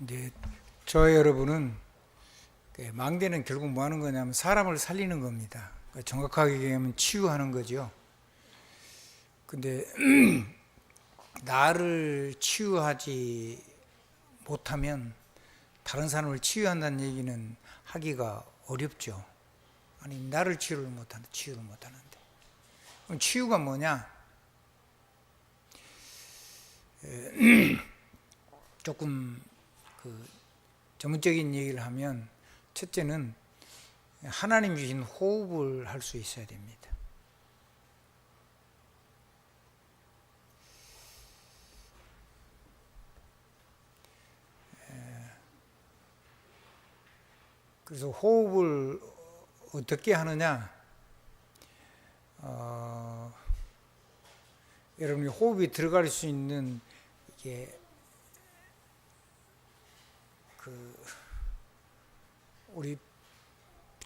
이제 저 여러분은 망대는 결국 뭐 하는 거냐면 사람을 살리는 겁니다. 그러니까 정확하게 얘기하면 치유하는 거죠. 근데 나를 치유하지 못하면 다른 사람을 치유한다는 얘기는 하기가 어렵죠. 아니 나를 치유를 못하는데 그럼 치유가 뭐냐? 조금 전문적인 얘기를 하면 첫째는 하나님 주신 호흡을 할 수 있어야 됩니다. 그래서 호흡을 어떻게 하느냐? 여러분이 호흡이 들어갈 수 있는 이게 우리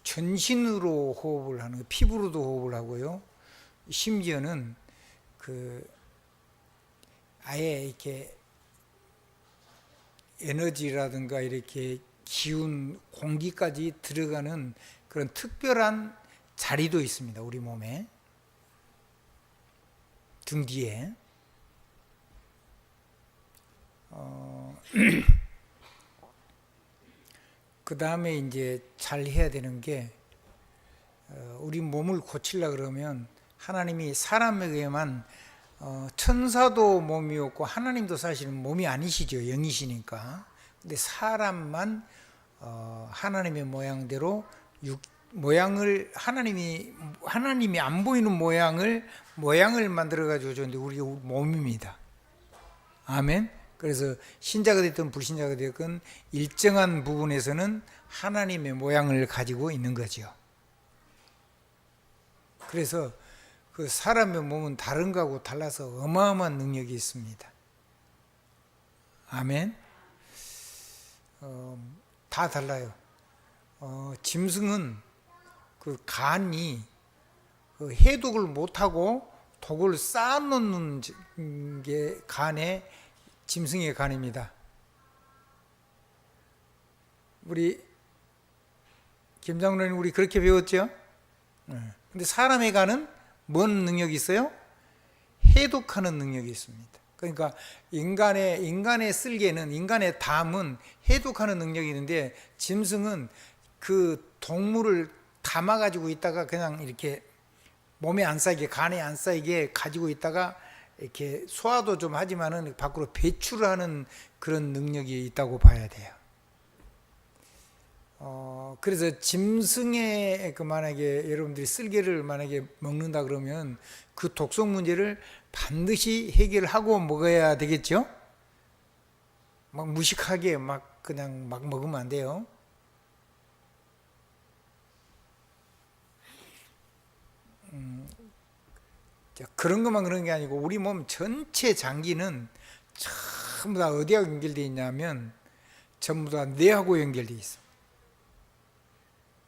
전신으로 호흡을 하는 거, 피부로도 호흡을 하고요. 심지어는 아예 이렇게 에너지라든가 이렇게 기운, 공기까지 들어가는 그런 특별한 자리도 있습니다. 우리 몸에 등 뒤에. 그 다음에 이제 잘 해야 되는 게 우리 몸을 고치려 그러면 하나님이 사람에게만 천사도 몸이 없고 하나님도 사실은 몸이 아니시죠. 영이시니까. 근데 사람만 하나님의 모양대로 모양을 하나님이 안 보이는 모양을 만들어 가지고 줬는데 우리 몸입니다. 아멘. 그래서 신자가 됐든 불신자가 됐든 일정한 부분에서는 하나님의 모양을 가지고 있는 거죠. 그래서 그 사람의 몸은 다른 거하고 달라서 어마어마한 능력이 있습니다. 아멘. 다 달라요. 짐승은 그 간이 해독을 못하고 독을 쌓아놓는 게 짐승의 간입니다. 우리 김장로님 우리 그렇게 배웠죠? 근데 사람의 간은 뭔 능력이 있어요? 해독하는 능력이 있습니다. 그러니까 인간의 쓸개는, 인간의 담은 해독하는 능력이 있는데 짐승은 그 동물을 담아가지고 있다가 그냥 이렇게 몸에 안 쌓이게, 간에 안 쌓이게 가지고 있다가 이렇게 소화도 좀 하지만은 밖으로 배출하는 그런 능력이 있다고 봐야 돼요. 그래서 짐승의 만약에 여러분들이 쓸개를 만약에 먹는다 그러면 그 독성 문제를 반드시 해결하고 먹어야 되겠죠? 막 무식하게 그냥 먹으면 안 돼요. 그런 것만 그런 게 아니고 우리 몸 전체 장기는 전부 다 어디하고 연결되어 있냐면 전부 다 뇌하고 연결되어 있습니다.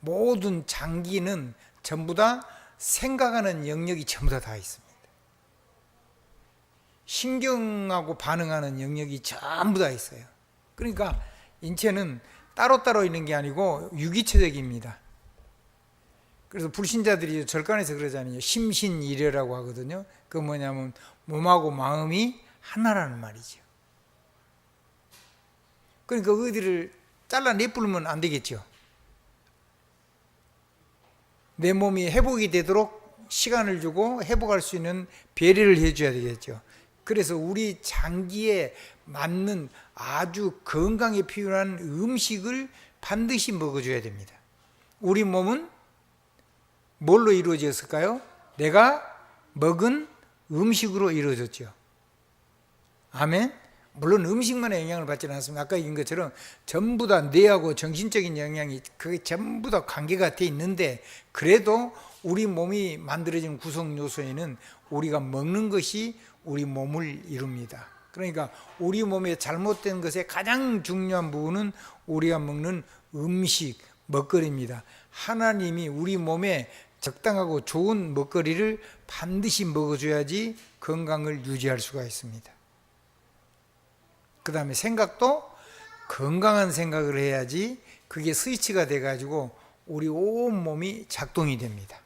모든 장기는 전부 다 생각하는 영역이 전부 다 있습니다. 신경하고 반응하는 영역이 전부 다 있어요. 그러니까 인체는 따로따로 있는 게 아니고 유기체적입니다. 그래서 불신자들이 절간에서 그러잖아요. 심신일회라고 하거든요. 그 뭐냐면 몸하고 마음이 하나라는 말이죠. 그러니까 어디를 잘라내뿌리면 안 되겠죠. 내 몸이 회복이 되도록 시간을 주고 회복할 수 있는 배려를 해줘야 되겠죠. 그래서 우리 장기에 맞는 아주 건강에 필요한 음식을 반드시 먹어줘야 됩니다. 우리 몸은 뭘로 이루어졌을까요? 내가 먹은 음식으로 이루어졌죠. 아멘. 물론 음식만의 영향을 받지는 않습니다. 아까 얘기한 것처럼 전부 다 뇌하고 정신적인 영향이 그게 전부 다 관계가 돼 있는데 그래도 우리 몸이 만들어진 구성 요소에는 우리가 먹는 것이 우리 몸을 이룹니다. 그러니까 우리 몸의 잘못된 것의 가장 중요한 부분은 우리가 먹는 음식, 먹거리입니다. 하나님이 우리 몸에 적당하고 좋은 먹거리를 반드시 먹어줘야지 건강을 유지할 수가 있습니다. 그 다음에 생각도 건강한 생각을 해야지 그게 스위치가 돼가지고 우리 온 몸이 작동이 됩니다.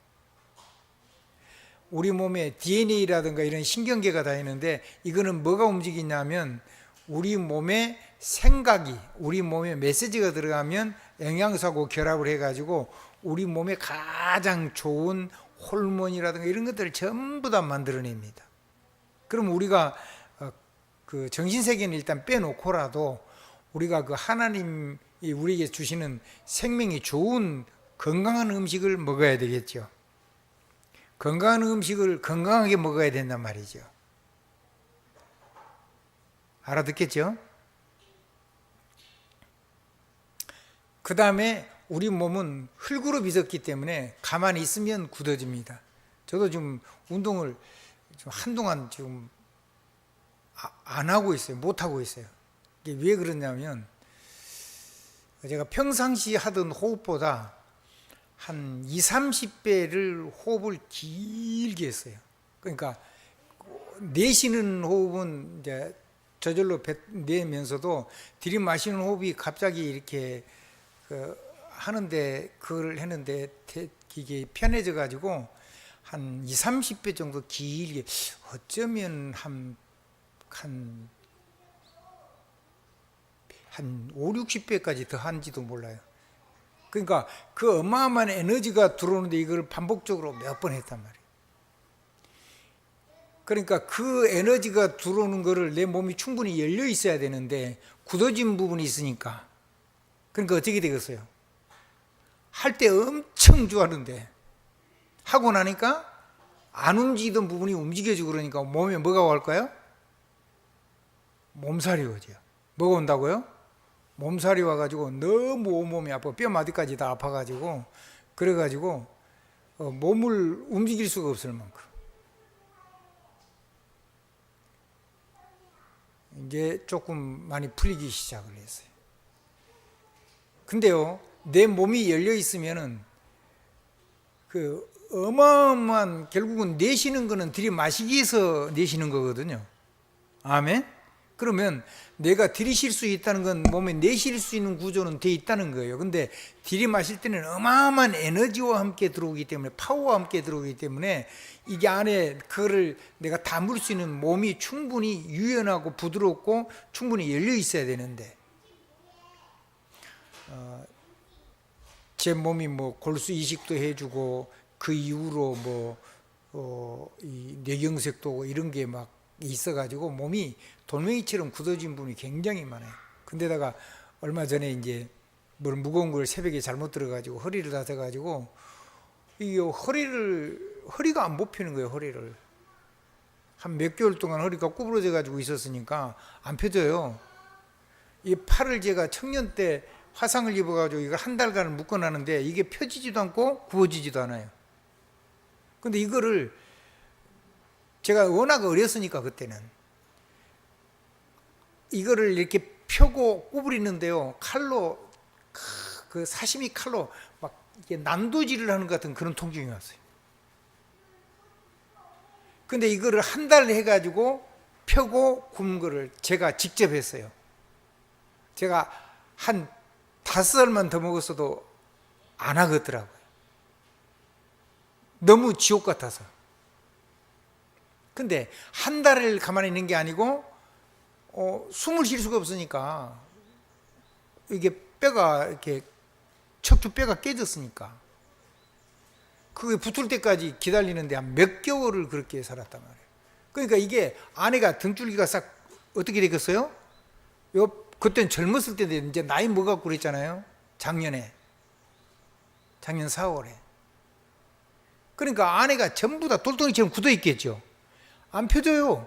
우리 몸에 DNA라든가 이런 신경계가 다 있는데 이거는 뭐가 움직이냐면 우리 몸의 생각이, 우리 몸에 메시지가 들어가면 영양소하고 결합을 해가지고 우리 몸에 가장 좋은 호르몬이라든가 이런 것들을 전부 다 만들어냅니다. 그럼 우리가 그 정신세계는 일단 빼놓고라도 우리가 그 하나님이 우리에게 주시는 생명이 좋은 건강한 음식을 먹어야 되겠죠. 건강한 음식을 건강하게 먹어야 된단 말이죠. 알아듣겠죠? 그 다음에 우리 몸은 흙으로 빚었기 때문에 가만히 있으면 굳어집니다. 저도 지금 운동을 한동안 지금 안 하고 있어요. 못 하고 있어요. 이게 왜 그러냐면 제가 평상시 하던 호흡보다 한 20, 30배를 호흡을 길게 했어요. 그러니까 내쉬는 호흡은 이제 저절로 내면서도 들이마시는 호흡이 갑자기 이렇게 하는데 그걸 했는데 이게 편해져 가지고 한 20, 30배 정도 길게 어쩌면 한 5, 60배까지 더 한지도 몰라요. 그러니까 그 어마어마한 에너지가 들어오는데 이걸 반복적으로 몇 번 했단 말이에요. 그러니까 그 에너지가 들어오는 거를 내 몸이 충분히 열려 있어야 되는데 굳어진 부분이 있으니까 그러니까 어떻게 되겠어요? 할 때 엄청 좋아하는데 하고 나니까 안 움직이던 부분이 움직여지고 그러니까 몸에 뭐가 올까요? 몸살이 오죠. 뭐가 온다고요? 몸살이 와가지고 너무 온몸이 아파 뼈마디까지 다 아파가지고 그래가지고 몸을 움직일 수가 없을 만큼 이제 조금 많이 풀리기 시작을 했어요. 근데요, 내 몸이 열려 있으면은 그 어마어마한 결국은 내쉬는 거는 들이마시기 위해서 내쉬는 거거든요. 아멘? 그러면 내가 들이쉴 수 있다는 건 몸에 내쉴 수 있는 구조는 돼 있다는 거예요. 근데 들이마실 때는 어마어마한 에너지와 함께 들어오기 때문에 파워와 함께 들어오기 때문에 이게 안에 그거를 내가 담을 수 있는 몸이 충분히 유연하고 부드럽고 충분히 열려 있어야 되는데 제 몸이 뭐 골수 이식도 해주고 그 이후로 이 뇌경색도 이런 게 막 있어가지고 몸이 돌멩이처럼 굳어진 부분이 굉장히 많아요. 근데다가 얼마 전에 이제 뭘 무거운 걸 새벽에 잘못 들어가지고 허리를 다쳐가지고 이 허리가 안 뽑히는 거예요. 허리를 한 몇 개월 동안 허리가 구부러져 가지고 있었으니까 안 펴져요. 이 팔을 제가 청년 때 화상을 입어가지고 이걸 한 달간 묶어놨는데 이게 펴지지도 않고 구워지지도 않아요. 근데 이거를 제가 워낙 어렸으니까 그때는 이거를 이렇게 펴고 구부리는데요, 칼로 그 사시미 칼로 막 이렇게 난도질을 하는 것 같은 그런 통증이 왔어요. 근데 이거를 한 달 해가지고 펴고 굽는 거를 제가 직접 했어요. 제가 한 5살만 더 먹었어도 안 하겠더라고요. 너무 지옥 같아서. 근데 한 달을 가만히 있는 게 아니고 숨을 쉴 수가 없으니까 이게 뼈가 이렇게 척추 뼈가 깨졌으니까 그게 붙을 때까지 기다리는데 한 몇 개월을 그렇게 살았단 말이에요. 그러니까 이게 안에가 등줄기가 싹 어떻게 되겠어요? 그땐 젊었을 때인데 이제 나이 먹었고 그랬잖아요. 작년 4월에. 그러니까 안에가 전부 다 돌덩이처럼 굳어 있겠죠. 안 펴져요.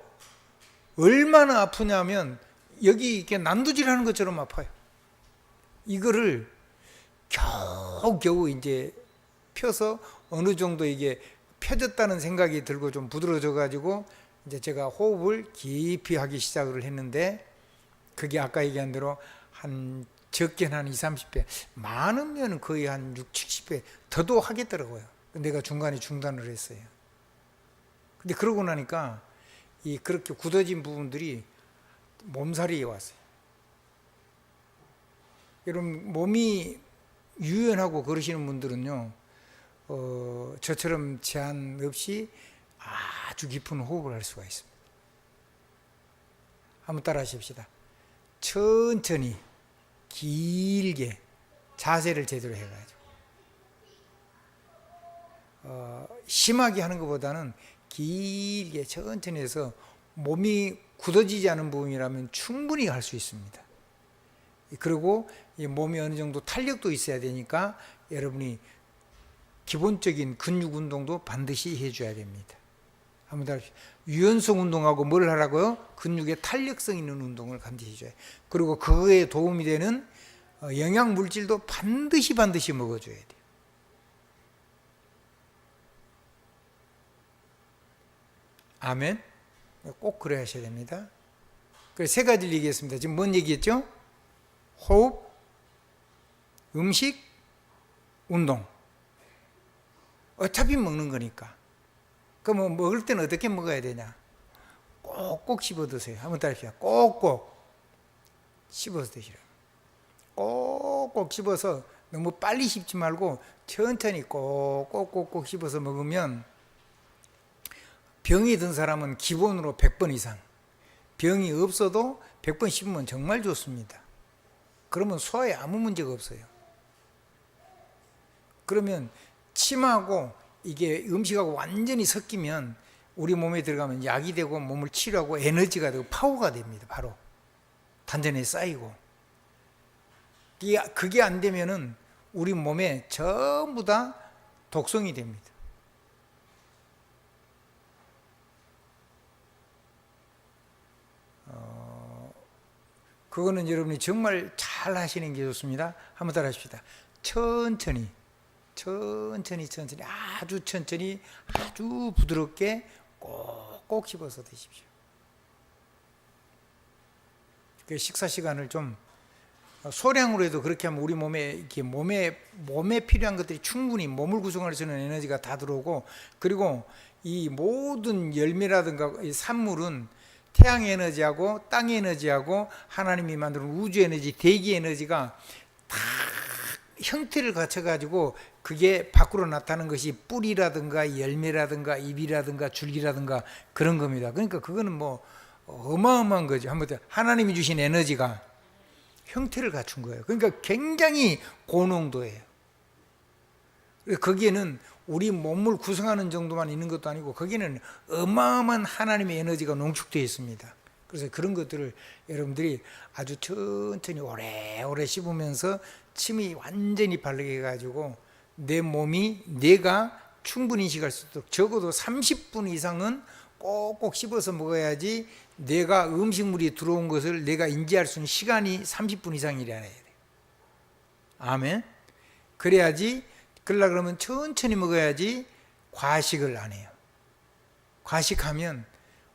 얼마나 아프냐면 여기 이렇게 난도질하는 것처럼 아파요. 이거를 겨우 이제 펴서 어느 정도 이게 펴졌다는 생각이 들고 좀 부드러워져 가지고 이제 제가 호흡을 깊이 하기 시작을 했는데 그게 아까 얘기한 대로 한 적게는 한 20, 30배, 많으면 거의 한 60, 70배 더도 하겠더라고요. 내가 중간에 중단을 했어요. 근데 그러고 나니까 이 그렇게 굳어진 부분들이 몸살이 왔어요. 여러분 몸이 유연하고 그러시는 분들은요, 저처럼 제한 없이 아주 깊은 호흡을 할 수가 있습니다. 한번 따라 하십시다. 천천히 길게 자세를 제대로 해가지고 심하게 하는 것보다는 길게 천천히 해서 몸이 굳어지지 않은 부분이라면 충분히 할 수 있습니다. 그리고 이 몸이 어느 정도 탄력도 있어야 되니까 여러분이 기본적인 근육 운동도 반드시 해줘야 됩니다. 한번 더 유연성 운동하고 뭘 하라고요? 근육의 탄력성 있는 운동을 반드시 해줘야 돼요. 그리고 그거에 도움이 되는 영양 물질도 반드시 먹어줘야 돼요. 아멘. 꼭 그래야 하셔야 됩니다. 그래서 세 가지를 얘기했습니다. 지금 뭔 얘기했죠? 호흡, 음식, 운동. 어차피 먹는 거니까. 그럼 먹을 때는 어떻게 먹어야 되냐? 꼭꼭 씹어 드세요. 한번 따라합시다. 꼭꼭 씹어서 드시라고. 꼭꼭 씹어서 너무 빨리 씹지 말고 천천히 꼭꼭꼭꼭 씹어서 먹으면 병이 든 사람은 기본으로 100번 이상, 병이 없어도 100번 씹으면 정말 좋습니다. 그러면 소화에 아무 문제가 없어요. 그러면 침하고 이게 음식하고 완전히 섞이면 우리 몸에 들어가면 약이 되고 몸을 치료하고 에너지가 되고 파워가 됩니다. 바로 단전에 쌓이고. 그게 안 되면은 우리 몸에 전부 다 독성이 됩니다. 그거는 여러분이 정말 잘 하시는 게 좋습니다. 한번 따라 하십시다. 천천히 아주 천천히 아주 부드럽게 꼭꼭 씹어서 드십시오. 그 식사 시간을 좀 소량으로 해도 그렇게 하면 우리 몸에 필요한 것들이 충분히 몸을 구성할 수 있는 에너지가 다 들어오고, 그리고 이 모든 열매라든가 이 산물은 태양 에너지하고 땅 에너지하고 하나님이 만든 우주 에너지, 대기 에너지가 다 형태를 갖춰가지고 그게 밖으로 나타나는 것이 뿌리라든가 열매라든가 잎이라든가 줄기라든가 그런 겁니다. 그러니까 그거는 뭐 어마어마한 거죠. 한번 하나님이 주신 에너지가 형태를 갖춘 거예요. 그러니까 굉장히 고농도예요. 거기에는 우리 몸을 구성하는 정도만 있는 것도 아니고 거기는 어마어마한 하나님의 에너지가 농축되어 있습니다. 그래서 그런 것들을 여러분들이 아주 천천히 오래오래 씹으면서 침이 완전히 바르게 해가지고 내 몸이 내가 충분히 인식할 수 있도록 적어도 30분 이상은 꼭꼭 씹어서 먹어야지 내가 음식물이 들어온 것을 내가 인지할 수 있는 시간이 30분 이상이라야 돼요. 아멘. 그러려면 천천히 먹어야지 과식을 안 해요. 과식하면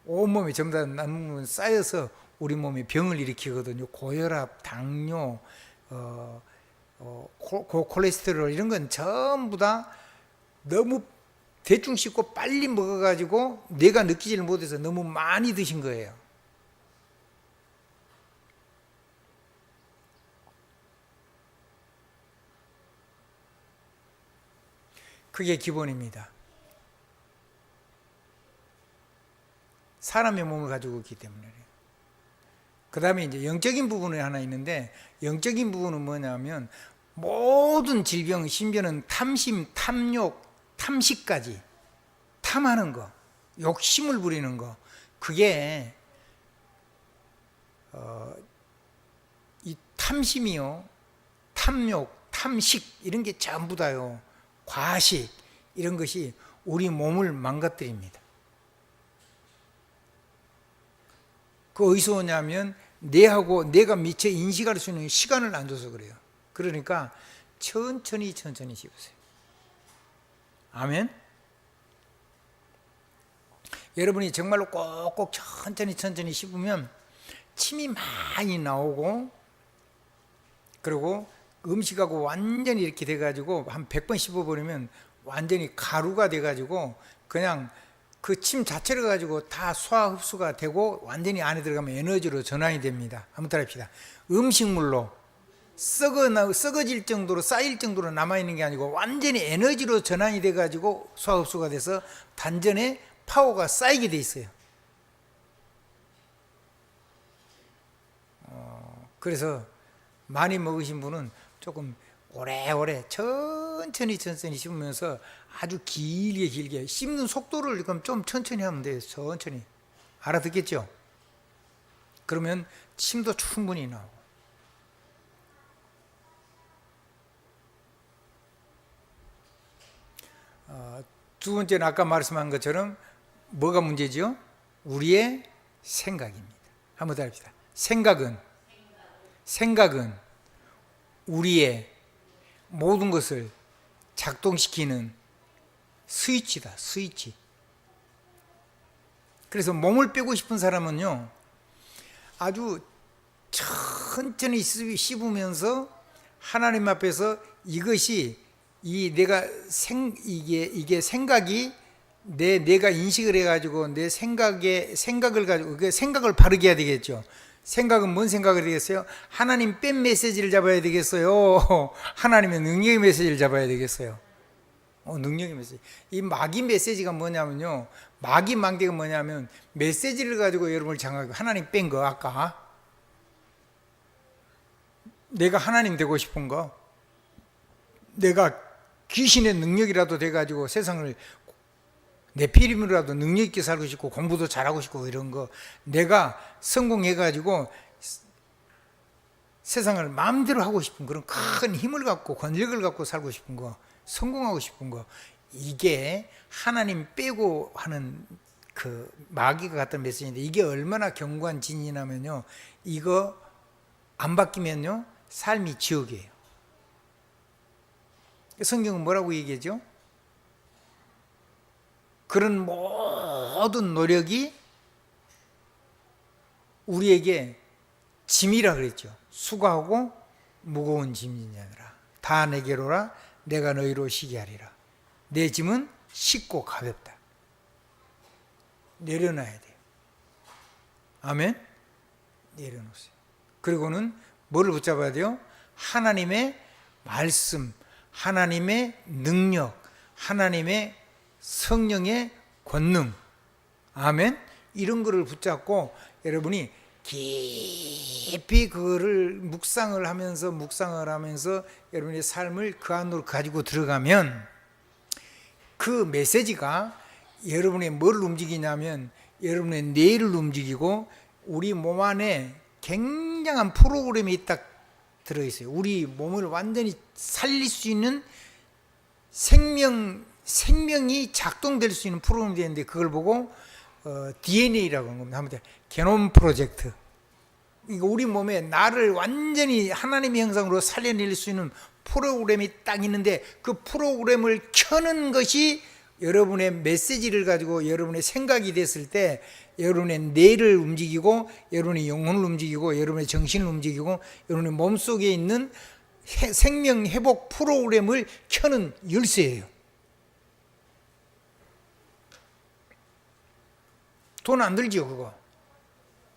온몸에 전부 다 남은 쌓여서 우리 몸에 병을 일으키거든요. 고혈압, 당뇨, 고콜레스테롤 이런 건 전부 다 너무 대충 씹고 빨리 먹어가지고 내가 느끼지를 못해서 너무 많이 드신 거예요. 그게 기본입니다. 사람의 몸을 가지고 있기 때문에. 그 다음에 이제 영적인 부분이 하나 있는데, 영적인 부분은 뭐냐면 모든 질병, 심지어는 탐심, 탐욕, 탐식까지 탐하는 거, 욕심을 부리는 거, 그게 이 탐심이요, 탐욕, 탐식 이런 게 전부 다요, 과식 이런 것이 우리 몸을 망가뜨립니다. 그 어디서 오냐면 내가 미처 인식할 수 있는 시간을 안 줘서 그래요. 그러니까 천천히 씹으세요. 아멘. 여러분이 정말로 꼭꼭 천천히 씹으면 침이 많이 나오고, 그리고 음식하고 완전히 이렇게 돼가지고 한 100번 씹어버리면 완전히 가루가 돼가지고 그냥 그 침 자체를 가지고 다 소화 흡수가 되고 완전히 안에 들어가면 에너지로 전환이 됩니다. 한번 따라합시다. 음식물로 썩어질 정도로 쌓일 정도로 남아있는 게 아니고 완전히 에너지로 전환이 돼가지고 소화흡수가 돼서 단전에 파워가 쌓이게 돼 있어요. 그래서 많이 먹으신 분은 조금 오래오래 천천히 씹으면서 아주 길게 씹는 속도를 그럼 좀 천천히 하면 돼요. 천천히. 알아듣겠죠? 그러면 침도 충분히 나오고. 두 번째는 아까 말씀한 것처럼 뭐가 문제죠? 우리의 생각입니다. 한번 더 합시다. 생각은 우리의 모든 것을 작동시키는 스위치다. 스위치. 그래서 몸을 빼고 싶은 사람은요, 아주 천천히 씹으면서 하나님 앞에서 이것이 이게 생각이 내가 인식을 해가지고 내 생각을 가지고 그 생각을 바르게 해야 되겠죠. 생각은 뭔 생각이 되겠어요? 하나님 뺀 메시지를 잡아야 되겠어요? 하나님의 능력의 메시지를 잡아야 되겠어요? 능력의 메시지. 이 마귀 메시지가 뭐냐면요, 마귀 망대가 뭐냐면 메시지를 가지고 여러분을 장악하고 하나님 뺀 거, 아까 내가 하나님 되고 싶은 거, 내가 귀신의 능력이라도 돼가지고 세상을 내 피림으로라도 능력 있게 살고 싶고 공부도 잘하고 싶고 이런 거, 내가 성공해가지고 세상을 마음대로 하고 싶은 그런 큰 힘을 갖고 권력을 갖고 살고 싶은 거, 성공하고 싶은 거, 이게 하나님 빼고 하는 그 마귀가 갖던 메시지인데, 이게 얼마나 견고한 진이냐면요, 이거 안 바뀌면요 삶이 지옥이에요. 성경은 뭐라고 얘기하죠? 그런 모든 노력이 우리에게 짐이라 그랬죠. 수고하고 무거운 짐이냐라, 다 내게로 오라, 내가 너희로 쉬게 하리라. 내 짐은 쉽고 가볍다. 내려놔야 돼요. 아멘. 내려놓으세요. 그리고는 뭐를 붙잡아야 돼요? 하나님의 말씀, 하나님의 능력, 하나님의 성령의 권능, 아멘, 이런 거를 붙잡고 여러분이 깊이 그거를 묵상을 하면서 여러분의 삶을 그 안으로 가지고 들어가면 그 메시지가 여러분의 뭘 움직이냐면 여러분의 뇌를 움직이고 우리 몸 안에 굉장한 프로그램이 딱 들어있어요. 우리 몸을 완전히 살릴 수 있는 생명이 작동될 수 있는 프로그램이 되는데, 그걸 보고 DNA라고 하는 겁니다. 한번 게놈 프로젝트. 그러니까 우리 몸에 나를 완전히 하나님의 형상으로 살려낼 수 있는 프로그램이 딱 있는데, 그 프로그램을 켜는 것이 여러분의 메시지를 가지고 여러분의 생각이 됐을 때 여러분의 뇌를 움직이고 여러분의 영혼을 움직이고 여러분의 정신을 움직이고 여러분의 몸속에 있는 생명 회복 프로그램을 켜는 열쇠예요. 돈 안 들죠, 그거.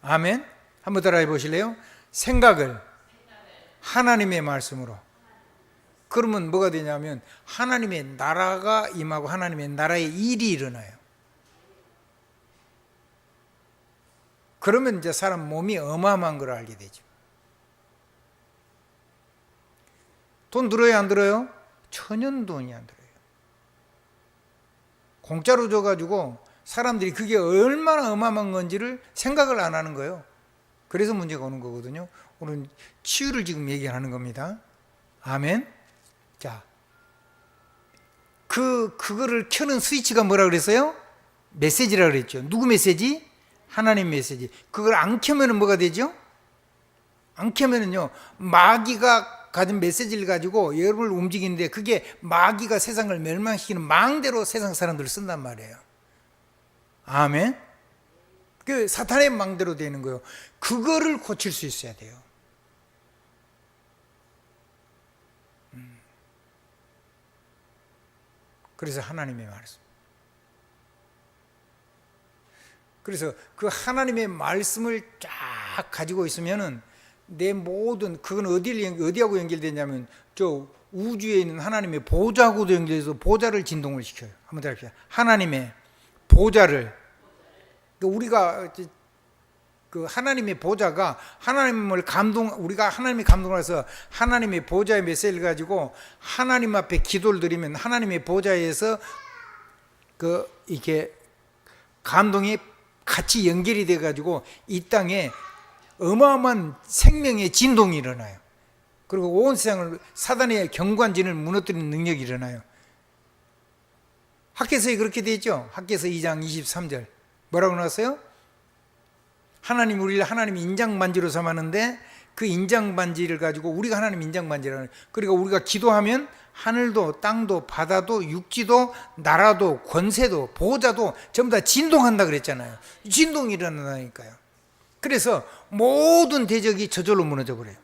아멘. 한번 따라해 보실래요? 생각을 하나님의 말씀으로. 그러면 뭐가 되냐면 하나님의 나라가 임하고 하나님의 나라의 일이 일어나요. 그러면 이제 사람 몸이 어마어마한 걸 알게 되죠. 돈 들어요, 안 들어요? 천연 돈이 안 들어요. 공짜로 줘가지고 사람들이 그게 얼마나 어마어마한 건지를 생각을 안 하는 거예요. 그래서 문제가 오는 거거든요. 오늘 치유를 지금 얘기하는 겁니다. 아멘. 자, 그거를 켜는 스위치가 뭐라 그랬어요? 메시지라 그랬죠. 누구 메시지? 하나님 메시지. 그걸 안 켜면은 뭐가 되죠? 안 켜면은요, 마귀가 가진 메시지를 가지고 여러분을 움직이는데, 그게 마귀가 세상을 멸망시키는 망대로 세상 사람들을 쓴단 말이에요. 아멘. 그 사탄의 망대로 되는 거예요. 그거를 고칠 수 있어야 돼요. 그래서 하나님의 말씀. 그래서 그 하나님의 말씀을 쫙 가지고 있으면은 내 모든 그건 어디하고 연결되냐면 저 우주에 있는 하나님의 보좌하고도 연결해서 보좌를 진동을 시켜요. 한번 들어봅시다. 하나님의 보좌를, 우리가 그 하나님의 보좌가 우리가 하나님의 감동을 해서 하나님의 보좌의 메시지를 가지고 하나님 앞에 기도를 드리면 하나님의 보좌에서 이렇게 감동이 같이 연결이 돼 가지고 이 땅에 어마어마한 생명의 진동이 일어나요. 그리고 온 세상을 사단의 경관진을 무너뜨리는 능력이 일어나요. 학개서에 그렇게 되어 있죠. 학개서 2장 23절 뭐라고 나왔어요? 우리를 하나님 인장반지로 삼았는데 그 인장반지를 가지고 우리가 하나님 인장반지라는, 그러니까 우리가 기도하면 하늘도 땅도 바다도 육지도 나라도 권세도 보호자도 전부 다 진동한다 그랬잖아요. 진동이 일어난다니까요. 그래서 모든 대적이 저절로 무너져 버려요.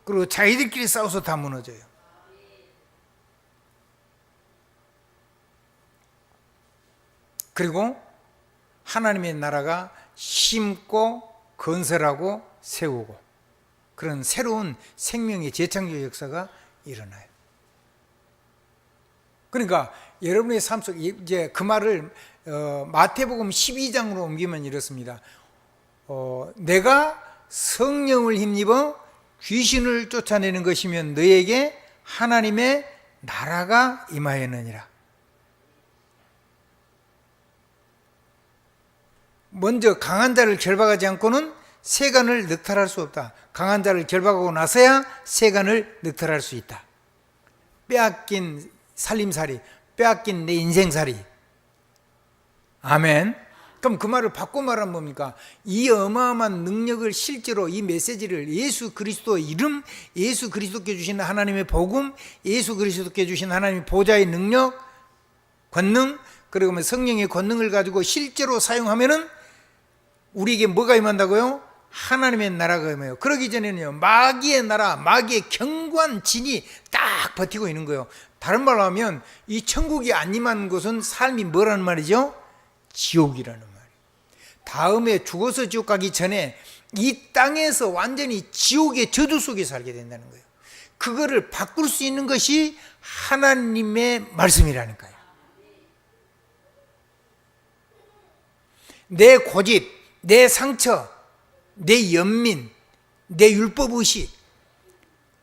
그리고 자기들끼리 싸워서 다 무너져요. 그리고 하나님의 나라가 심고 건설하고 세우고 그런 새로운 생명의 재창조 역사가 일어나요. 그러니까 여러분의 삶 속에 이제 그 말을 마태복음 12장으로 옮기면 이렇습니다. 내가 성령을 힘입어 귀신을 쫓아내는 것이면 너에게 하나님의 나라가 임하였느니라. 먼저 강한 자를 결박하지 않고는 세간을 늑탈할 수 없다. 강한 자를 결박하고 나서야 세간을 늑탈할 수 있다. 빼앗긴 살림살이, 빼앗긴 내 인생살이. 아멘. 그럼 그 말을 바꿔 말하면 뭡니까? 이 어마어마한 능력을 실제로 이 메시지를 예수 그리스도의 이름, 예수 그리스도께 주신 하나님의 복음, 예수 그리스도께 주신 하나님의 보좌의 능력, 권능, 그리고 성령의 권능을 가지고 실제로 사용하면은 우리에게 뭐가 임한다고요? 하나님의 나라가 임해요. 그러기 전에는요, 마귀의 나라, 마귀의 경관진이 딱 버티고 있는 거예요. 다른 말로 하면 이 천국이 안 임하는 곳은 삶이 뭐라는 말이죠? 지옥이라는 말이에요. 다음에 죽어서 지옥 가기 전에 이 땅에서 완전히 지옥의 저주 속에 살게 된다는 거예요. 그거를 바꿀 수 있는 것이 하나님의 말씀이라니까요. 내 고집, 내 상처, 내 연민, 내 율법의식,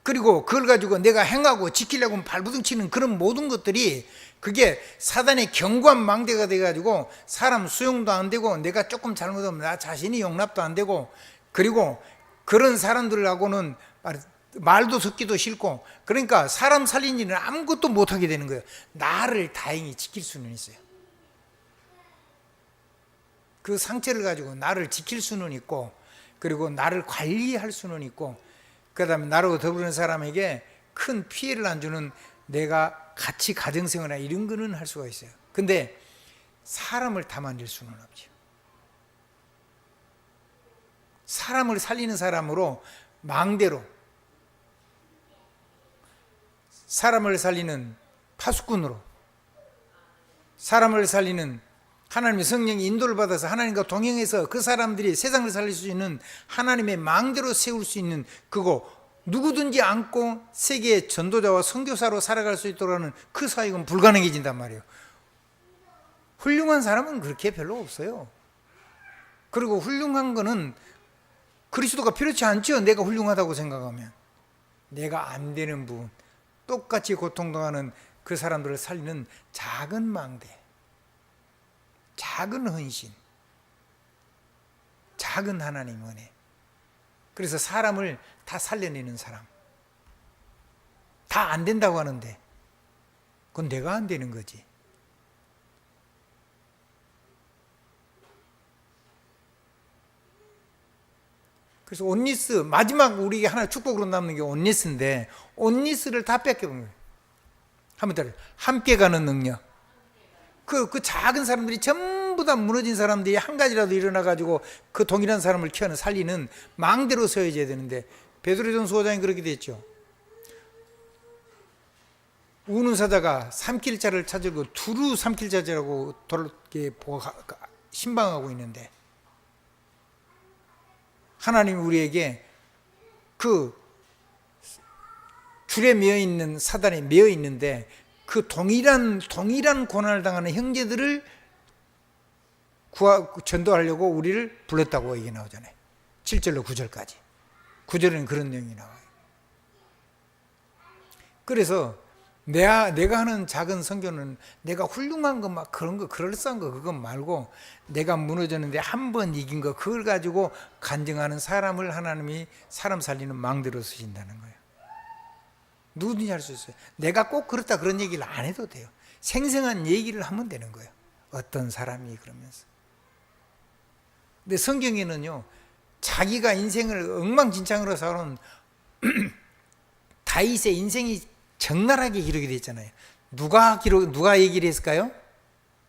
그리고 그걸 가지고 내가 행하고 지키려고 발부둥치는 그런 모든 것들이 그게 사단의 경관망대가 돼가지고 사람 수용도 안 되고 내가 조금 잘못하면 나 자신이 용납도 안 되고, 그리고 그런 사람들하고는 말도 섞기도 싫고, 그러니까 사람 살린 일은 아무것도 못하게 되는 거예요. 나를 다행히 지킬 수는 있어요. 그 상처를 가지고 나를 지킬 수는 있고, 그리고 나를 관리할 수는 있고, 그 다음에 나하고 더불어는 사람에게 큰 피해를 안 주는 내가 같이 가정생활이나 이런 거는 할 수가 있어요. 근데 사람을 다 만들 수는 없죠. 사람을 살리는 사람으로 망대로, 사람을 살리는 파수꾼으로, 사람을 살리는 하나님의 성령의 인도를 받아서 하나님과 동행해서 그 사람들이 세상을 살릴 수 있는 하나님의 망대로 세울 수 있는 그거, 누구든지 안고 세계의 전도자와 선교사로 살아갈 수 있도록 하는 그 사역은 불가능해진단 말이에요. 훌륭한 사람은 그렇게 별로 없어요. 그리고 훌륭한 거는 그리스도가 필요치 않죠. 내가 훌륭하다고 생각하면. 내가 안 되는 부분, 똑같이 고통당하는 그 사람들을 살리는 작은 망대, 작은 헌신, 작은 하나님 은혜. 그래서 사람을 다 살려내는 사람. 다 안 된다고 하는데 그건 내가 안 되는 거지. 그래서 온리스, 마지막 우리에게 하나 축복으로 남는 게 온리스인데, 온리스를 다 뺏겨본 거예요. 한번 따라요. 함께 가는 능력. 그 작은 사람들이 전부 다 무너진 사람들이 한 가지라도 일어나가지고 그 동일한 사람을 살리는 망대로 세워져야 되는데, 베드로전서 5장이 그렇게 됐죠. 우는 사자가 삼킬 자를 찾으고 두루 삼킬 자라고 신방하고 있는데, 하나님이 우리에게 그 줄에 매여 있는 사단에 매여 있는데 그 동일한 고난을 당하는 형제들을 전도하려고 우리를 불렀다고 얘기 나오잖아요. 7절로 9절까지. 9절에는 그런 내용이 나와요. 그래서 내가 하는 작은 선교는 내가 훌륭한 거 막 그런 거 그럴싸한 거 그건 말고 내가 무너졌는데 한 번 이긴 거 그걸 가지고 간증하는 사람을 하나님이 사람 살리는 망대로 쓰신다는 거예요. 누구든지 할 수 있어요. 내가 꼭 그렇다 그런 얘기를 안 해도 돼요. 생생한 얘기를 하면 되는 거예요. 어떤 사람이 그러면서. 근데 성경에는요, 자기가 인생을 엉망진창으로 살아온 다윗의 인생이 적나라하게 기록이 되어 있잖아요. 누가 얘기를 했을까요?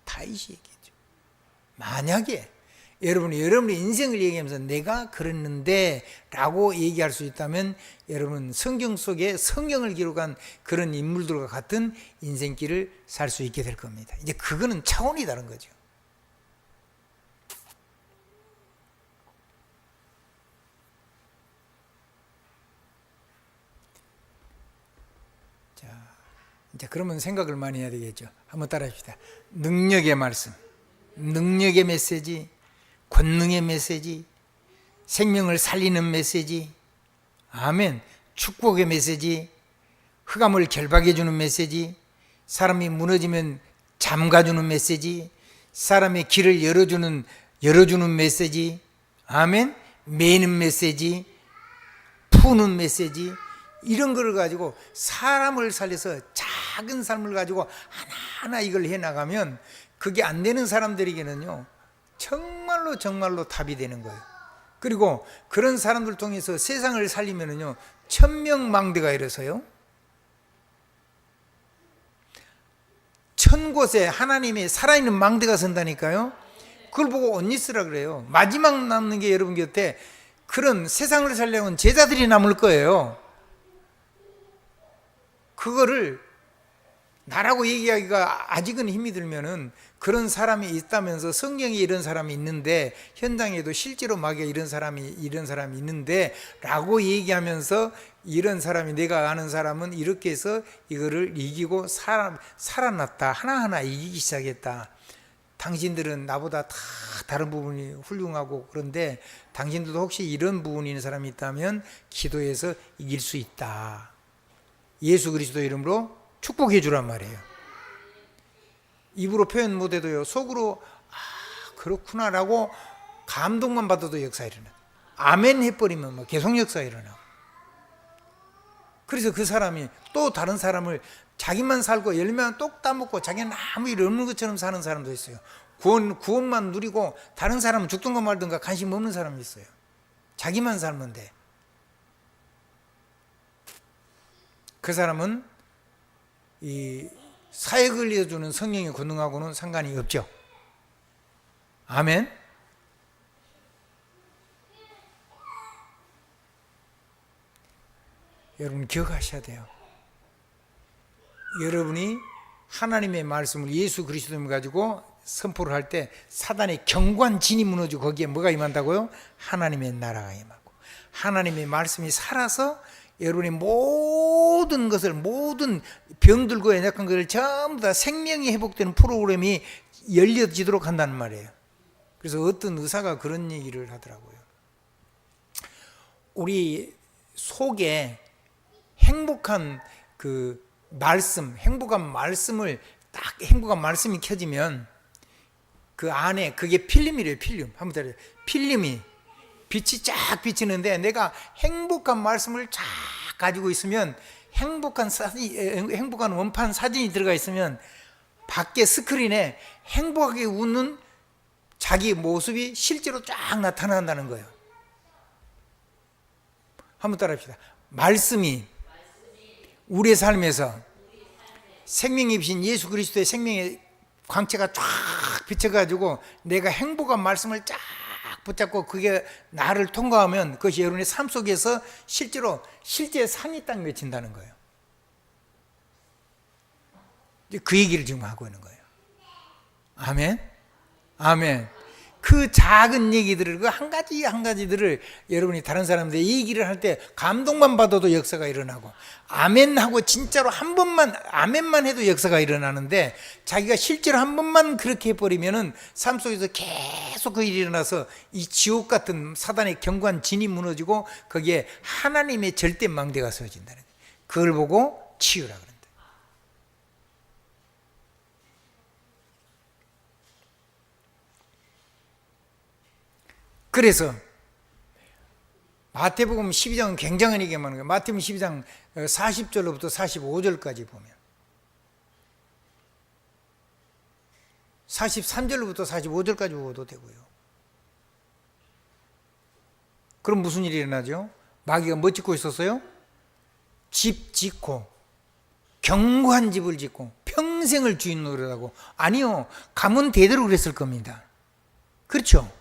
다윗이 얘기했죠. 만약에 여러분의 인생을 얘기하면서 내가 그랬는데 라고 얘기할 수 있다면 여러분 성경 속에 성경을 기록한 그런 인물들과 같은 인생길을 살 수 있게 될 겁니다. 이제 그거는 차원이 다른 거죠. 자, 이제 그러면 생각을 많이 해야 되겠죠. 한번 따라 합시다. 능력의 말씀, 능력의 메시지, 권능의 메시지, 생명을 살리는 메시지, 아멘, 축복의 메시지, 흑암을 결박해 주는 메시지, 사람이 무너지면 잠가주는 메시지, 사람의 길을 열어주는 메시지, 아멘, 매는 메시지, 푸는 메시지, 이런 거를 가지고 사람을 살려서 작은 삶을 가지고 하나하나 이걸 해나가면 그게 안 되는 사람들에게는요 정말로 답이 되는 거예요. 그리고 그런 사람들 통해서 세상을 살리면은요 천명망대가 일어서요. 천 곳에 하나님의 살아있는 망대가 선다니까요. 그걸 보고 옷입으라 그래요. 마지막 남는 게 여러분 곁에 그런 세상을 살려는 제자들이 남을 거예요. 그거를 나라고 얘기하기가 아직은 힘이 들면은 그런 사람이 있다면서 성경에 이런 사람이 있는데 현장에도 실제로 막에 이런 사람이 있는데 라고 얘기하면서 이런 사람이 내가 아는 사람은 이렇게 해서 이거를 이기고 살아났다. 하나하나 이기기 시작했다. 당신들은 나보다 다 다른 부분이 훌륭하고 그런데 당신들도 혹시 이런 부분이 있는 사람이 있다면 기도해서 이길 수 있다. 예수 그리스도 이름으로 축복해 주란 말이에요. 입으로 표현 못해도요 속으로 그렇구나라고 감동만 받아도 역사 일어나. 아멘 해버리면 뭐 계속 역사 일어나. 그래서 그 사람이 또 다른 사람을 자기만 살고 열매만 똑 따먹고 자기는 아무 일 없는 것처럼 사는 사람도 있어요. 구원만 누리고 다른 사람은 죽든가 말든가 관심 없는 사람이 있어요. 자기만 살면 돼. 그 사람은 이 사역을 이어주는 성령의 권능하고는 상관이 없죠. 아멘. 여러분 기억하셔야 돼요. 여러분이 하나님의 말씀을 예수 그리스도를 가지고 선포를 할 때 사단의 경관진이 무너지고 거기에 뭐가 임한다고요? 하나님의 나라가 임하고 하나님의 말씀이 살아서 여러분의 모든 것을 모든 병들고 연약한 것을 전부 다 생명이 회복되는 프로그램이 열려지도록 한다는 말이에요. 그래서 어떤 의사가 그런 얘기를 하더라고요. 우리 속에 행복한 그 말씀, 행복한 말씀이 켜지면 그 안에 그게 필름이래요. 필름. 한번 따라해요. 필름이 빛이 쫙 비치는데 내가 행복한 말씀을 쫙 가지고 있으면 행복한 원판 사진이 들어가 있으면 밖에 스크린에 행복하게 웃는 자기 모습이 실제로 쫙 나타난다는 거예요. 한번 따라합시다. 말씀이 우리의 삶에서 생명이 비신 예수 그리스도의 생명의 광채가 쫙 비쳐가지고 내가 행복한 말씀을 쫙 붙잡고 그게 나를 통과하면 그것이 여러분의 삶 속에서 실제 산이 딱 맺힌다는 거예요. 그 얘기를 지금 하고 있는 거예요. 아멘. 아멘. 그 작은 얘기들을, 그 한 가지 한 가지들을 여러분이 다른 사람들 얘기를 할 때 감동만 받아도 역사가 일어나고, 아멘 하고 진짜로 한 번만 아멘만 해도 역사가 일어나는데, 자기가 실제로 한 번만 그렇게 해버리면은 삶 속에서 계속 그 일이 일어나서 이 지옥 같은 사단의 견고한 진이 무너지고 거기에 하나님의 절대 망대가 세워진다는 거예요. 그걸 보고 치유라 그런다. 그래서 마태복음 12장은 굉장한 얘기가 많은 거예요. 마태복음 12장 40절로부터 45절까지 보면, 43절로부터 45절까지 보고도 되고요. 그럼 무슨 일이 일어나죠? 마귀가 뭐 짓고 있었어요? 집 짓고, 견고한 집을 짓고 평생을 주인 노릇하고. 아니요, 가문 대대로 그랬을 겁니다. 그렇죠?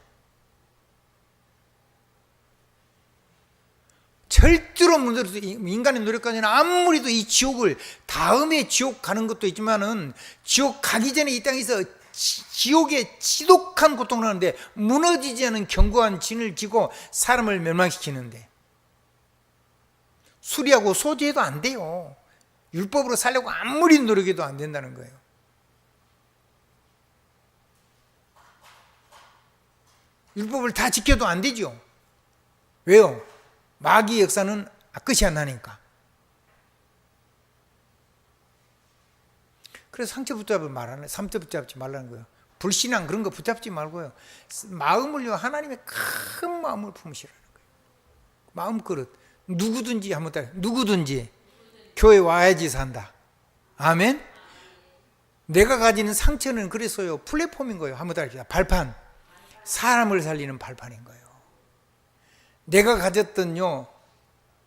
절대로 문제로 인간의 노력까지는 아무리도 이 지옥을, 다음에 지옥 가는 것도 있지만은 지옥 가기 전에 이 땅에서 지옥의 지독한 고통을 하는데 무너지지 않은 견고한 진을 지고 사람을 멸망시키는데, 수리하고 소지해도 안 돼요. 율법으로 살려고 아무리 노력해도 안 된다는 거예요. 율법을 다 지켜도 안 되죠. 왜요? 마귀의 역사는 끝이 안 나니까. 그래서 상처 붙잡을 말하는, 상처 붙잡지 말라는 거예요. 불신앙 그런 거 붙잡지 말고요. 마음을요, 하나님의 큰 마음을 품으시라는 거예요. 마음 그릇. 누구든지 한번 따라, 누구든지 교회 와야지 산다. 아멘. 내가 가지는 상처는 그래서요, 플랫폼인 거예요. 한번 따라, 발판. 사람을 살리는 발판인 거예요. 내가 가졌던요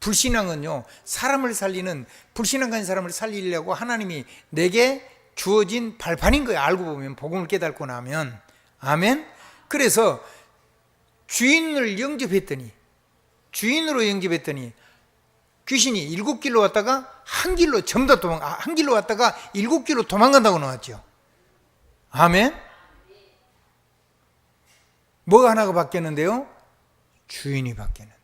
불신앙은요, 사람을 살리는, 불신앙 가진 사람을 살리려고 하나님이 내게 주어진 발판인 거예요. 알고 보면, 복음을 깨닫고 나면. 아멘. 그래서 주인을 영접했더니, 주인으로 영접했더니 귀신이 7길로 왔다가 한 길로 전부 다 한 길로 왔다가 7길로 도망간다고 나왔죠. 아멘. 뭐가 하나가 바뀌었는데요? 주인이 바뀌었는데.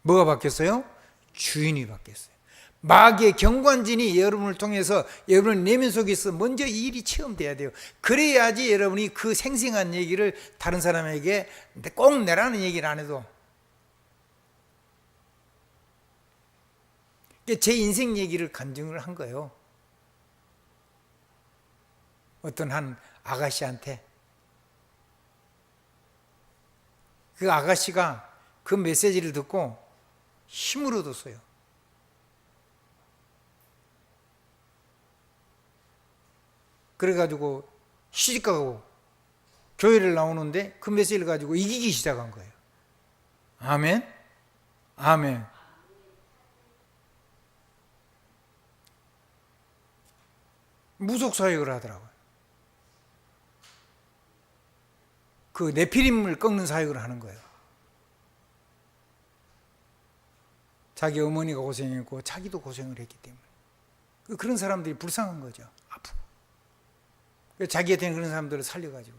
뭐가 바뀌었어요? 주인이 바뀌었어요. 마귀의 견고한진이 여러분을 통해서 여러분 내면 속에서 먼저 이 일이 체험돼야 돼요. 그래야지 여러분이 그 생생한 얘기를 다른 사람에게 꼭 내라는 얘기를 안 해도, 제 인생 얘기를 간증을 한 거예요. 어떤 한 아가씨한테. 그 아가씨가 그 메시지를 듣고 힘을 얻었어요. 그래가지고 시집가고 교회를 나오는데 그 메시지를 가지고 이기기 시작한 거예요. 아멘. 아멘. 무속 사역을 하더라고요. 그 네피림을 꺾는 사역을 하는 거예요. 자기 어머니가 고생했고 자기도 고생을 했기 때문에 그런 사람들이 불쌍한 거죠. 아프고. 자기한테는 그런 사람들을 살려가지고.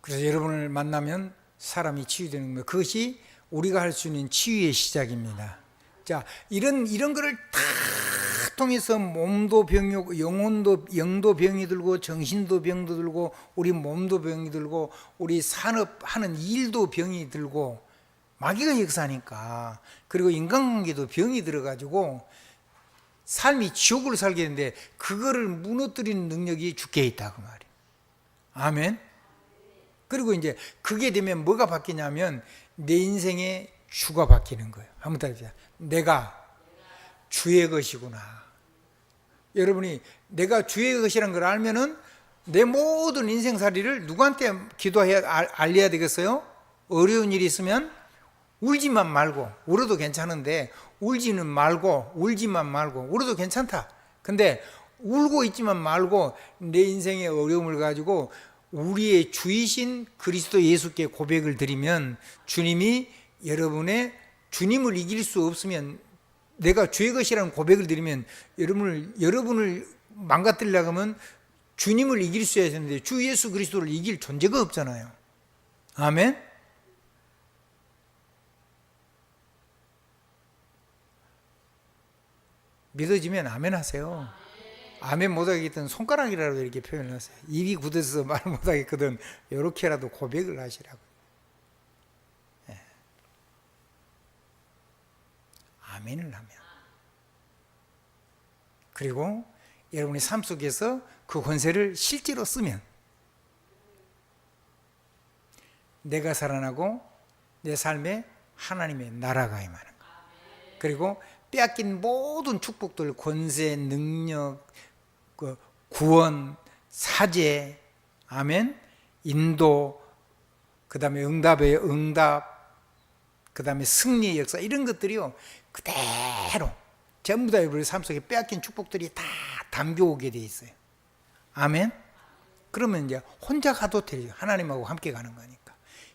그래서 여러분을 만나면 사람이 치유되는 거예요. 그것이 우리가 할 수 있는 치유의 시작입니다. 자, 이런 거를 다 통해서 몸도 병이, 영도 병이 들고, 정신도 병도 들고, 우리 몸도 병이 들고, 우리 산업하는 일도 병이 들고, 마귀가 역사하니까, 그리고 인간관계도 병이 들어가지고 삶이 지옥으로 살게 되는데 그거를 무너뜨리는 능력이 주께 있다 그 말이에요. 아멘. 그리고 이제 그게 되면 뭐가 바뀌냐면 내 인생의 주가 바뀌는 거예요. 한번 따라해보세요. 내가 주의 것이구나. 여러분이 내가 주의 것이라는 걸 알면은 내 모든 인생살이를 누구한테 기도해야 알려야 되겠어요? 어려운 일이 있으면 울지만 말고, 울어도 괜찮은데 울지는 말고, 울지만 말고, 울어도 괜찮다. 근데 울고 있지만 말고 내 인생의 어려움을 가지고 우리의 주이신 그리스도 예수께 고백을 드리면 주님이 여러분의, 주님을 이길 수 없으면 내가 주의 것이라는 고백을 드리면 여러분을 망가뜨리려고 하면 주님을 이길 수 있어야 되는데 주 예수 그리스도를 이길 존재가 없잖아요. 아멘. 믿어지면 아멘 하세요. 아멘 못하겠든 손가락이라도 이렇게 표현하세요. 입이 굳어서 말 못하겠거든 이렇게라도 고백을 하시라고. 네. 아멘을 하면, 그리고 여러분의 삶 속에서 그 권세를 실제로 쓰면 내가 살아나고 내 삶에 하나님의 나라가 임하는 것. 그리고 빼앗긴 모든 축복들, 권세, 능력, 구원, 사죄, 아멘, 인도, 그 다음에 응답의 응답, 그 다음에 승리의 역사, 이런 것들이요 그대로 전부 다 우리 삶 속에 빼앗긴 축복들이 다 담겨오게 돼 있어요. 아멘. 그러면 이제 혼자 가도 돼요. 하나님하고 함께 가는 거니까.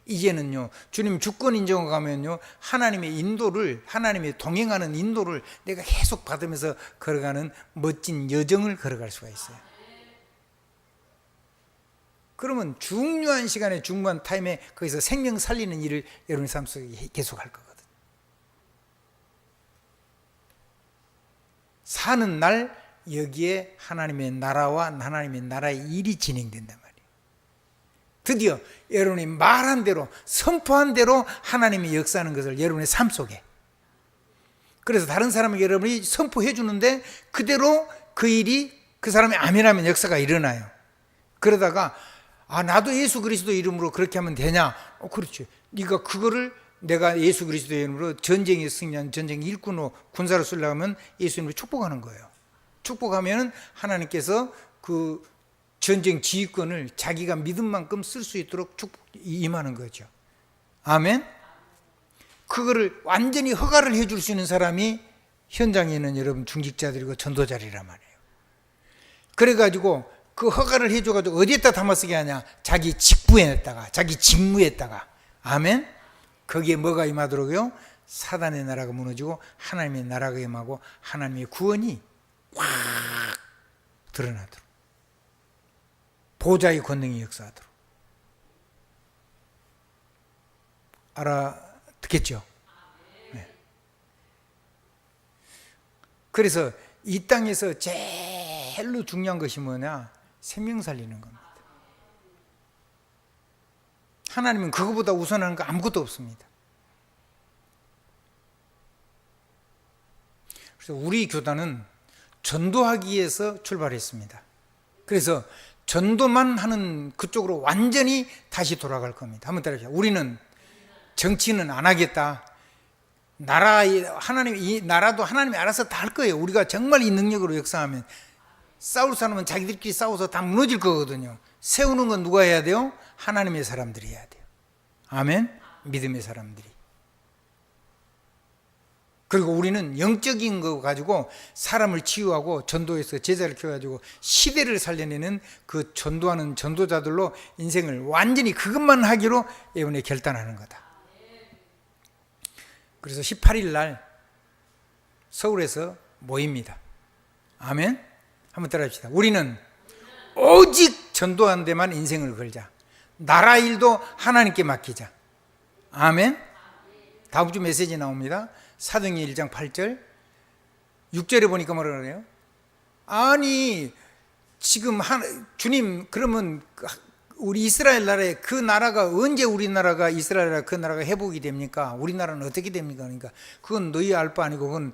이제는요, 주님 주권 인정을 가면요, 하나님의 인도를, 하나님의 동행하는 인도를 내가 계속 받으면서 걸어가는 멋진 여정을 걸어갈 수가 있어요. 그러면 중요한 시간에, 중요한 타임에 거기서 생명 살리는 일을 여러분의 삶 속에 계속 할 거거든. 사는 날 여기에 하나님의 나라와 하나님의 나라의 일이 진행된단 말이에요. 드디어 여러분이 말한 대로, 선포한 대로 하나님이 역사하는 것을 여러분의 삶 속에, 그래서 다른 사람에게 여러분이 선포해 주는데 그대로 그 일이, 그 사람이 아멘하면 역사가 일어나요. 그러다가 나도 예수 그리스도 이름으로 그렇게 하면 되냐? 그렇지. 네가 그거를, 내가 예수 그리스도 이름으로 전쟁에 승리한 전쟁 일꾼으로 군사로 쓰려고 하면 예수님을 축복하는 거예요. 축복하면 하나님께서 그 전쟁 지휘권을 자기가 믿은 만큼 쓸 수 있도록 임하는 거죠. 아멘. 그거를 완전히 허가를 해줄 수 있는 사람이 현장에 있는 여러분 중직자들이고 전도자리란 말이에요. 그래가지고 그 허가를 해줘가지고 어디에다 담아쓰게 하냐? 자기 직부에다가, 자기 직무에다가. 아멘. 거기에 뭐가 임하도록요? 사단의 나라가 무너지고 하나님의 나라가 임하고 하나님의 구원이 확 드러나도록, 보좌의 권능이 역사하도록. 알아듣겠죠? 네. 그래서 이 땅에서 제일로 중요한 것이 뭐냐? 생명 살리는 겁니다. 하나님은 그거보다 우선하는 거 아무것도 없습니다. 그래서 우리 교단은 전도하기 위해서 출발했습니다. 그래서 전도만 하는 그쪽으로 완전히 다시 돌아갈 겁니다. 한번 따라해보세요. 우리는 정치는 안 하겠다. 이 나라도 하나님이 알아서 다 할 거예요. 우리가 정말 이 능력으로 역사하면. 싸울 사람은 자기들끼리 싸워서 다 무너질 거거든요. 세우는 건 누가 해야 돼요? 하나님의 사람들이 해야 돼요. 아멘. 믿음의 사람들이. 그리고 우리는 영적인 거 가지고 사람을 치유하고 전도해서 제자를 키워가지고 시대를 살려내는 그 전도하는 전도자들로 인생을 완전히 그것만 하기로 이번에 결단하는 거다. 그래서 18일 날 서울에서 모입니다. 아멘. 한번 따라합시다. 우리는 오직 전도하는 데만 인생을 걸자. 나라 일도 하나님께 맡기자. 아멘. 다음 주 메시지 나옵니다. 사도행전 1장 8절 6절에 보니까 뭐라 그래요? 아니 지금 주님, 그러면 우리 이스라엘 나라에 그 나라가 언제 우리나라가, 이스라엘 나라 그 나라가 회복이 됩니까? 우리나라는 어떻게 됩니까? 그러니까 그건 너희 알 바 아니고 그건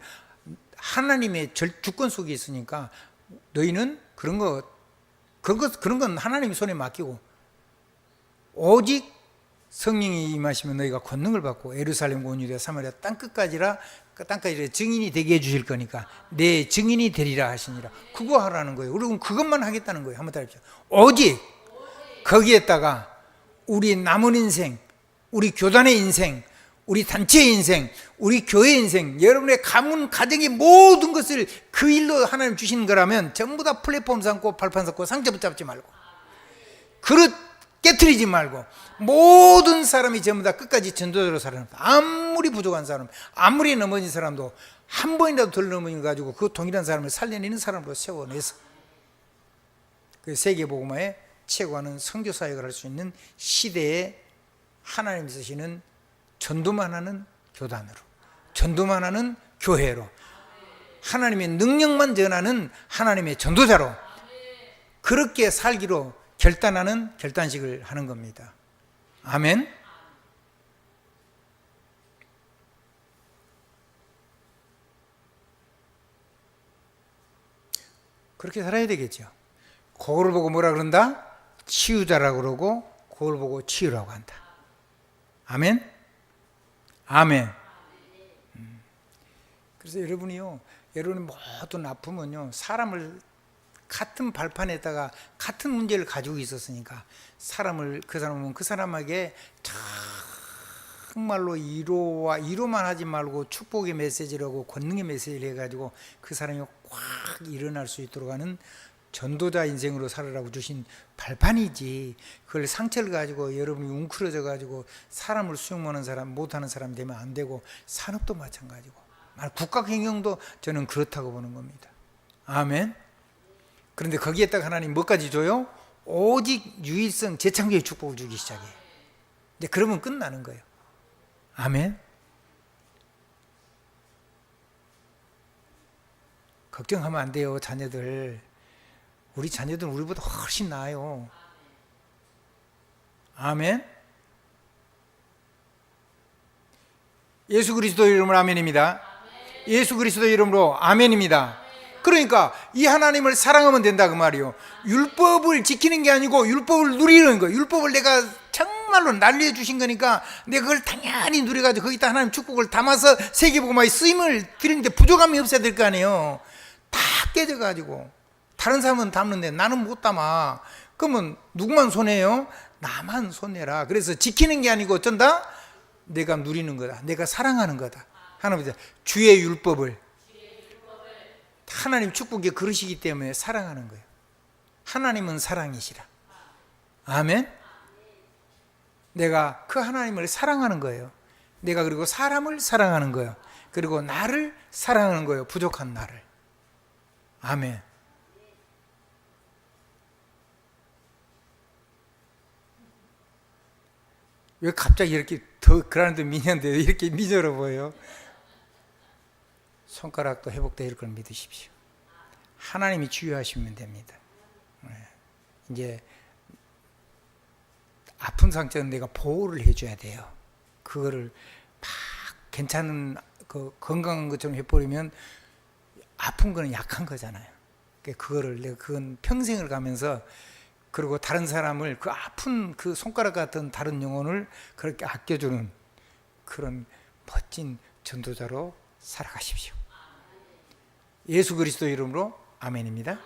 하나님의 주권 속에 있으니까 너희는 그런 건 하나님의 손에 맡기고 오직 성령이 임하시면 너희가 권능을 받고 예루살렘 온 유대 사마리아 땅끝까지 증인이 되게 해주실 거니까 내 증인이 되리라 하시니라. 그거 하라는 거예요. 그리고 그것만 하겠다는 거예요. 한번 따라해보세요. 오직 거기에다가 우리 남은 인생, 우리 교단의 인생, 우리 단체의 인생, 우리 교회의 인생, 여러분의 가문, 가정의 모든 것을 그 일로 하나님 주시는 거라면 전부 다 플랫폼 삼고 발판 삼고 상처 붙잡지 말고 그릇 깨트리지 말고 모든 사람이 전부 다 끝까지 전도자로 살아납니다. 아무리 부족한 사람, 아무리 넘어진 사람도 한 번이라도 덜 넘어가지고 그 동일한 사람을 살려내는 사람으로 세워내서 그 세계복음화의 최고하는 선교사역을 할 수 있는 시대에 하나님 쓰시는 전도만 하는 교단으로, 전도만 하는 교회로, 하나님의 능력만 전하는 하나님의 전도자로 그렇게 살기로 결단하는 결단식을 하는 겁니다. 아멘. 그렇게 살아야 되겠죠. 그걸 보고 뭐라 그런다? 치유자라고 그러고 그걸 보고 치유라고 한다. 아멘. 아멘. 그래서 여러분이요, 여러분의 모든 아픔은요, 사람을 같은 발판에다가 같은 문제를 가지고 있었으니까 사람을, 그 사람은 그 사람에게 정말로 위로만 하지 말고 축복의 메시지라고 권능의 메시지를 해가지고 그 사람이 확 일어날 수 있도록 하는 전도자 인생으로 살아라고 주신 발판이지, 그걸 상처를 가지고 여러분이 웅크러져 가지고 사람을 수용하는 사람, 못하는 사람 되면 안 되고, 산업도 마찬가지고 국가경영도 저는 그렇다고 보는 겁니다. 아멘. 그런데 거기에다가 하나님 뭐까지 줘요? 오직 유일성 재창조의 축복을 주기 시작해요. 근데 그러면 끝나는 거예요. 아멘. 걱정하면 안 돼요. 자녀들, 우리 자녀들은 우리보다 훨씬 나아요. 아멘. 예수 그리스도 이름으로 아멘입니다. 예수 그리스도 이름으로 아멘입니다. 그러니까 이 하나님을 사랑하면 된다 그 말이요. 율법을 지키는 게 아니고 율법을 누리는 거예요. 율법을 내가 정말로 날려주신 거니까 내가 그걸 당연히 누려가지고 거기다 하나님 축복을 담아서 세계복음화에 쓰임을 드리는데 부족함이 없어야 될 거 아니에요. 다 깨져가지고 다른 사람은 담는데 나는 못 담아. 그러면 누구만 손해요? 나만 손해라. 그래서 지키는 게 아니고 어쩐다? 내가 누리는 거다. 내가 사랑하는 거다. 하나님 주의 율법을, 하나님 축복의 그릇이기 때문에 사랑하는 거예요. 하나님은 사랑이시라. 아멘. 내가 그 하나님을 사랑하는 거예요. 내가 그리고 사람을 사랑하는 거예요. 그리고 나를 사랑하는 거예요. 부족한 나를. 아멘. 왜 갑자기 이렇게 더 그라운드 미녀인데 이렇게 미녀로 보여요? 손가락도 회복될 걸 믿으십시오. 하나님이 치유하시면 됩니다. 이제 아픈 상처는 내가 보호를 해줘야 돼요. 그거를 막 괜찮은 그 건강한 것처럼 해버리면 아픈 거는 약한 거잖아요. 그거를 내가 그건 평생을 가면서, 그리고 다른 사람을 그 아픈 그 손가락 같은 다른 영혼을 그렇게 아껴주는 그런 멋진 전도자로 살아가십시오. 예수 그리스도 이름으로 아멘입니다.